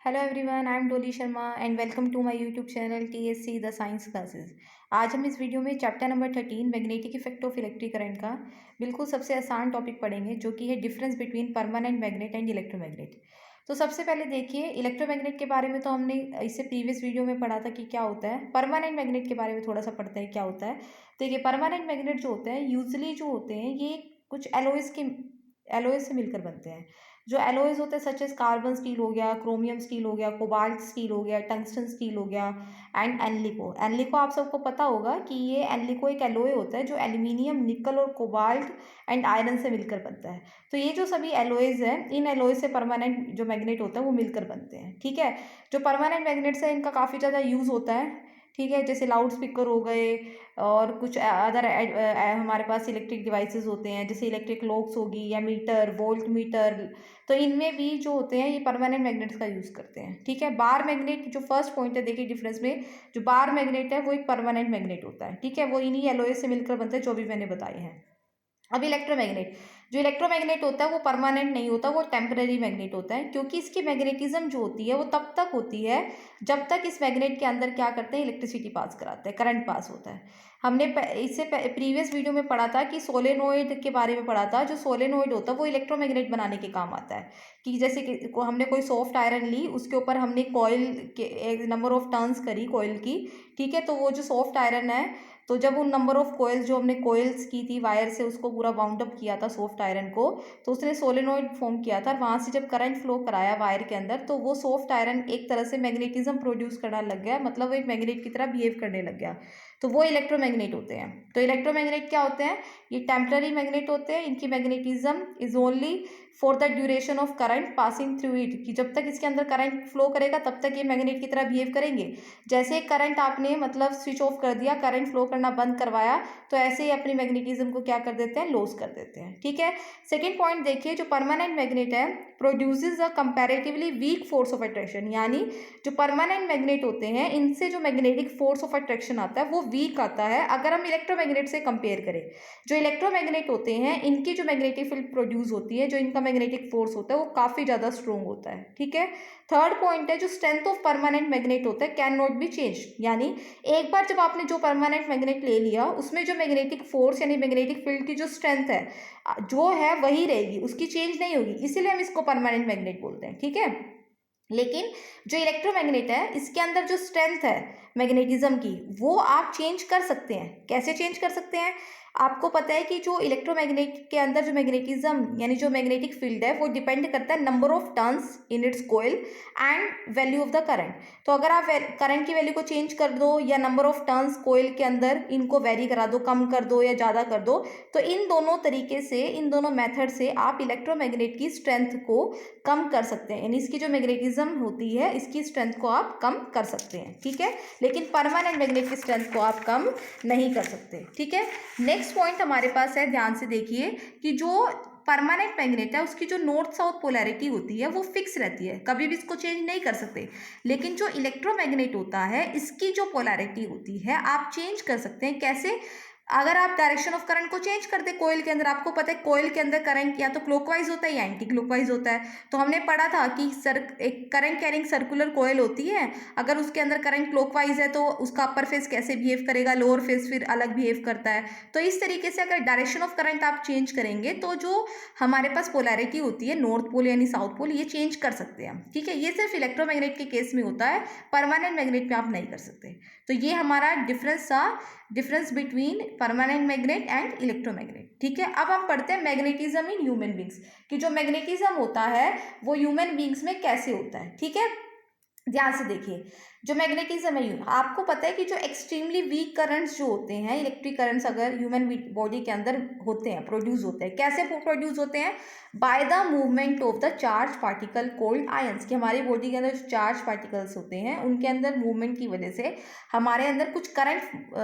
Hello everyone, I am Dolly Sharma and welcome to my YouTube channel TSC the science classes. आज हम इस video में chapter number 13 magnetic effect of electric current का बिल्कुल सबसे आसान टॉपिक पढ़ेंगे, जो कि है difference between permanent magnet and electromagnet. तो सबसे पहले देखिए, इलेक्ट्रोमैग्नेट के बारे में तो हमने इससे प्रीवियस वीडियो में पढ़ा था कि क्या होता है। परमानेंट मैग्नेट के बारे में थोड़ा सा पढ़ते हैं क्या होता है। देखिए, परमानेंट मैग्नेट जो होते हैं यूजली जो होते हैं ये कुछ एलोइज से मिलकर बनते हैं। जो एलॉयज होते हैं सच एज कार्बन स्टील हो गया, क्रोमियम स्टील हो गया, कोबाल्ट स्टील हो गया, टंगस्टन स्टील हो गया एंड एनलिको। एनलिको आप सबको पता होगा कि ये एनलिको एक एलॉय होता है जो एल्यूमिनियम, निकल और कोबाल्ट एंड आयरन से मिलकर बनता है। तो ये जो सभी एलॉयज हैं, इन एलॉय से परमानेंट जो मैग्नेट होता है वो मिलकर बनते हैं। ठीक है, जो परमानेंट मैग्नेट्स है इनका काफ़ी ज़्यादा यूज़ होता है। ठीक है, जैसे लाउड स्पीकर हो गए और कुछ अदर हमारे पास इलेक्ट्रिक डिवाइसेस होते हैं, जैसे इलेक्ट्रिक लॉक्स होगी या मीटर, वोल्ट मीटर। तो इनमें भी जो होते हैं ये परमानेंट मैग्नेट्स का यूज़ करते हैं। ठीक है, बार मैग्नेट जो फर्स्ट पॉइंट है, देखिए डिफरेंस में, जो बार मैग्नेट है वो एक परमानेंट मैग्नेट होता है। ठीक है, वो इन्हीं एलॉय से मिलकर बनता है जो भी मैंने बताए हैं। अब इलेक्ट्रोमैग्नेट, जो इलेक्ट्रोमैग्नेट होता है वो परमानेंट नहीं होता, वो टेम्पररी मैग्नेट होता है, क्योंकि इसकी मैग्नेटिज्म जो होती है वो तब तक होती है जब तक इस मैग्नेट के अंदर क्या करते हैं, इलेक्ट्रिसिटी पास कराते हैं, करंट पास होता है। हमने इससे प्रीवियस वीडियो में पढ़ा था कि सोलेनोइड के बारे में पढ़ा था। जो सोलेनोइड होता है वो इलेक्ट्रोमैग्नेट बनाने के काम आता है। कि जैसे कि हमने कोई सॉफ्ट आयरन ली, उसके ऊपर हमने कॉइल के एक नंबर ऑफ टर्न्स करी कॉइल की। ठीक है, तो वो जो सॉफ्ट आयरन है, तो जब उन नंबर ऑफ कोयल्स जो हमने कोयल्स की थी वायर से, उसको पूरा बाउंड अप किया था सॉफ्ट आयरन को, तो उसने सोलेनोइड फॉर्म किया था। वहाँ से जब करंट फ्लो कराया वायर के अंदर, तो वो सॉफ्ट आयरन एक तरह से मैग्नेटिज्म प्रोड्यूस करना लग गया, मतलब वो एक मैग्नेट की तरह बिहेव करने लग गया। तो वो इलेक्ट्रोमैग्नेट होते हैं। तो इलेक्ट्रोमैग्नेट क्या होते हैं, ये टेम्पररी मैग्नेट होते हैं। इनकी magnetism is only for the duration of current passing through it, कि जब तक इसके अंदर करंट फ्लो करेगा तब तक ये मैग्नेट की तरह बिहेव करेंगे। जैसे करंट आपने मतलब स्विच ऑफ कर दिया, करंट फ्लो करना बंद करवाया, तो ऐसे ही अपनी मैग्नेटिज्म को क्या कर देते हैं, लॉस कर देते हैं। ठीक है, सेकेंड पॉइंट देखिए, जो परमानेंट मैग्नेट है produces a comparatively weak force of attraction, यानी जो परमानेंट मैग्नेट होते हैं इनसे जो मैग्नेटिक फोर्स ऑफ अट्रैक्शन आता है वो वीक आता है अगर हम इलेक्ट्रोमैग्नेट से कंपेयर करें। जो इलेक्ट्रोमैग्नेट होते हैं इनकी जो मैग्नेटिक फील्ड प्रोड्यूस होती है, जो इनका मैग्नेटिक फोर्स होता है वो काफ़ी ज़्यादा स्ट्रॉन्ग होता है। ठीक है, थर्ड पॉइंट है, जो स्ट्रेंथ ऑफ परमानेंट मैग्नेट होता है कैन नॉट बी चेंज, यानी एक बार जब आपने जो परमानेंट मैग्नेट ले लिया उसमें जो मैग्नेटिक फोर्स यानी मैग्नेटिक फील्ड की जो स्ट्रेंथ है जो है वही रहेगी, उसकी चेंज नहीं होगी, इसीलिए हम इसको परमानेंट मैग्नेट बोलते हैं। ठीक है, लेकिन जो इलेक्ट्रोमैग्नेट है इसके अंदर जो स्ट्रेंथ है मैग्नेटिज्म की वो आप चेंज कर सकते हैं। कैसे चेंज कर सकते हैं, आपको पता है कि जो इलेक्ट्रोमैग्नेट के अंदर जो मैग्नेटिज्म यानी जो मैग्नेटिक फील्ड है वो डिपेंड करता है number of turns in its coil and value of the current. तो अगर आप करंट की वैल्यू को चेंज कर दो या नंबर ऑफ टर्न्स कोयल के अंदर इनको वेरी करा दो, कम कर दो या ज़्यादा कर दो, तो इन दोनों तरीके से, इन दोनों मेथड से आप इलेक्ट्रोमैग्नेट की स्ट्रेंथ को कम कर सकते हैं, यानी इसकी जो मैग्नेटिज्म होती है इसकी स्ट्रेंथ को आप कम कर सकते हैं। ठीक है, लेकिन परमानेंट मैग्नेट की स्ट्रेंथ को आप कम नहीं कर सकते। ठीक है, नेक्स्ट पॉइंट हमारे पास है, ध्यान से देखिए कि जो परमानेंट मैग्नेट है उसकी जो नॉर्थ साउथ पोलैरिटी होती है वो फिक्स रहती है, कभी भी इसको चेंज नहीं कर सकते। लेकिन जो इलेक्ट्रोमैग्नेट होता है इसकी जो पोलैरिटी होती है आप चेंज कर सकते हैं। कैसे, अगर आप डायरेक्शन ऑफ करंट को चेंज कर दे कोयल के अंदर, आपको पता है कोयल के अंदर करंट या तो क्लॉकवाइज होता है या एंटी क्लॉकवाइज होता है। तो हमने पढ़ा था कि एक करंट कैरिंग सर्कुलर कोयल होती है, अगर उसके अंदर करंट क्लॉकवाइज है तो उसका अपर फेस कैसे बिहेव करेगा, लोअर फेस फिर अलग बिहेव करता है। तो इस तरीके से अगर डायरेक्शन ऑफ करंट आप चेंज करेंगे तो जो हमारे पास पोलैरिटी होती है नॉर्थ पोल यानी साउथ पोल, ये चेंज कर सकते हैं हम। ठीक है, ये सिर्फ इलेक्ट्रोमैग्नेट के केस में होता है, परमानेंट मैग्नेट में आप नहीं कर सकते। तो ये हमारा difference between permanent magnet and electromagnet. ठीक है, अब हम पढ़ते हैं मैग्नेटिज्म इन ह्यूमन बींग्स, कि जो मैग्नेटिज्म होता है वो ह्यूमन बींग्स में कैसे होता है। ठीक है, ध्यान से देखिए, जो मैग्नेटिज्म है, आपको पता है कि जो एक्सट्रीमली वीक करंट्स जो होते हैं, इलेक्ट्रिक करंट्स अगर ह्यूमन बॉडी के अंदर होते हैं, प्रोड्यूस होते हैं, कैसे प्रोड्यूस होते हैं, by the movement of the charge particle called ions, कि हमारी बॉडी के अंदर जो चार्ज पार्टिकल्स होते हैं उनके अंदर मूवमेंट की वजह से हमारे अंदर कुछ करंट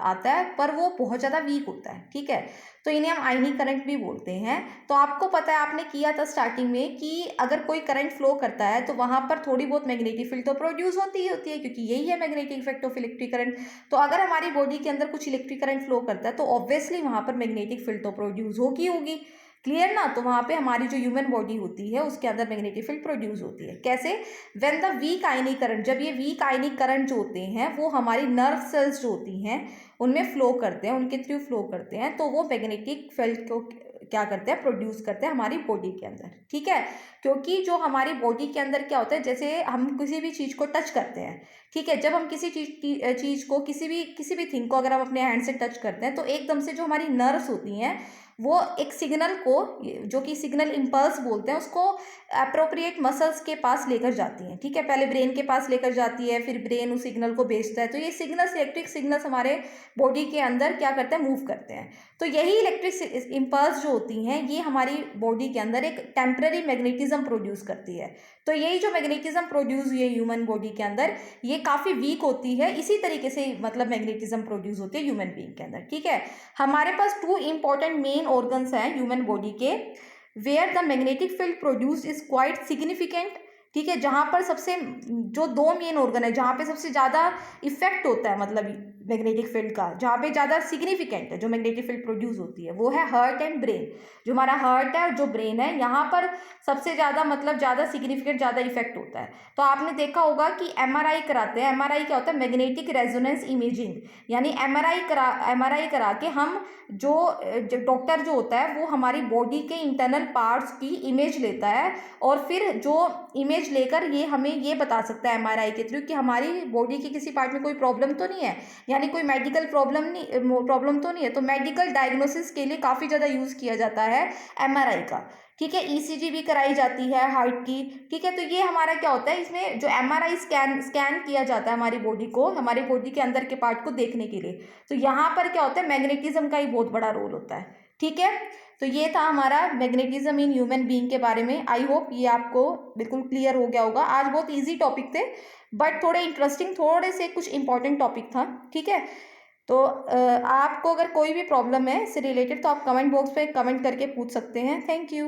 आता है, पर वो बहुत ज़्यादा वीक होता है। ठीक है, तो इन्हें हम आयनिक करंट भी बोलते हैं। तो आपको पता है, आपने किया था स्टार्टिंग में कि अगर कोई करंट फ्लो करता है तो वहां पर थोड़ी बहुत मैग्नेटिक फील्ड तो प्रोड्यूस होती है, क्योंकि यही है magnetic effect of electric current. तो अगर हमारी बॉडी के अंदर कुछ इलेक्ट्रिक करंट फ्लो करता है तो ऑब्वियसली वहां पर मैग्नेटिक फील्ड तो प्रोड्यूस होगी। क्लियर ना। तो वहाँ पे हमारी जो ह्यूमन बॉडी होती है उसके अंदर मैग्नेटिक फील्ड प्रोड्यूस होती है। कैसे? When the weak ionic current, जब ये वीक आयनिक करंट जो होते हैं वो हमारी नर्व सेल्स जो होती हैं उनमें फ्लो करते हैं, उनके थ्रू फ्लो करते हैं, तो वो मैग्नेटिक फील्ड को क्या करते हैं, प्रोड्यूस करते हैं हमारी बॉडी के अंदर। ठीक है, क्योंकि जो हमारी बॉडी के अंदर क्या होता है, जैसे हम किसी भी चीज़ को टच करते हैं, ठीक है, जब हम किसी चीज़ को किसी भी थिंग को अगर हम अपने हैंड से टच करते हैं तो एकदम से जो हमारी नर्व्स होती हैं वो एक सिग्नल को, जो कि सिग्नल इम्पल्स बोलते हैं, उसको अप्रोप्रिएट मसल्स के पास लेकर जाती हैं। ठीक है, पहले ब्रेन के पास लेकर जाती है, फिर ब्रेन उस सिग्नल को भेजता है, तो ये सिग्नल्स, इलेक्ट्रिक सिग्नल्स हमारे बॉडी के अंदर क्या करते हैं, मूव करते हैं। तो यही इलेक्ट्रिक इम्पल्स जो होती हैं ये हमारी बॉडी के अंदर एक टेम्पररी मैग्नेटिज्म प्रोड्यूस करती है। तो यही जो मैग्नेटिज्म प्रोड्यूस हुई है ह्यूमन बॉडी के अंदर, ये काफ़ी वीक होती है, इसी तरीके से मतलब मैग्नेटिज्म प्रोड्यूस होती है ह्यूमन बीइंग के अंदर। ठीक है, हमारे पास 2 इंपॉर्टेंट मेन ऑर्गन्स हैं ह्यूमन बॉडी के, where the magnetic field produce is quite significant. ठीक है, जहाँ पर सबसे, जो 2 मेन ऑर्गन है जहाँ पे सबसे ज़्यादा इफेक्ट होता है मतलब मैग्नेटिक फील्ड का, जहाँ पे ज़्यादा सिग्निफिकेंट है जो मैग्नेटिक फील्ड प्रोड्यूस होती है, वो है हार्ट एंड ब्रेन। जो हमारा हार्ट है और जो ब्रेन है, यहाँ पर सबसे ज़्यादा मतलब ज़्यादा सिग्निफिकेंट, ज़्यादा इफेक्ट होता है। तो आपने देखा होगा कि एमआरआई कराते हैं, एमआरआई क्या होता है, मैग्नेटिक रेजोनेंस इमेजिंग, यानी एमआरआई करा के हम जो डॉक्टर जो होता है वो हमारी बॉडी के इंटरनल पार्ट्स की इमेज लेता है, और फिर जो इमेज लेकर ये हमें ये बता सकता है एमआरआई के थ्रू कि हमारी बॉडी के किसी पार्ट में कोई प्रॉब्लम तो नहीं है, यानी कोई मेडिकल प्रॉब्लम तो नहीं है। तो मेडिकल डायग्नोसिस के लिए काफ़ी ज़्यादा यूज़ किया जाता है एमआरआई का। ठीक है, ईसीजी भी कराई जाती है हार्ट की। ठीक है, तो ये हमारा क्या होता है, इसमें जो एमआरआई स्कैन किया जाता है हमारी बॉडी को, हमारी बॉडी के अंदर के पार्ट को देखने के लिए। तो यहाँ पर क्या होता है, मैग्नेटिज्म का ही बहुत बड़ा रोल होता है। ठीक है, तो ये था हमारा मैग्नेटिज्म इन ह्यूमन बीइंग के बारे में। आई होप ये आपको बिल्कुल क्लियर हो गया होगा। आज बहुत ईजी टॉपिक थे बट थोड़े इंटरेस्टिंग, थोड़े से कुछ इंपॉर्टेंट टॉपिक था। ठीक है, तो आपको अगर कोई भी प्रॉब्लम है इससे रिलेटेड तो आप कमेंट बॉक्स पे कमेंट करके पूछ सकते हैं। Thank you.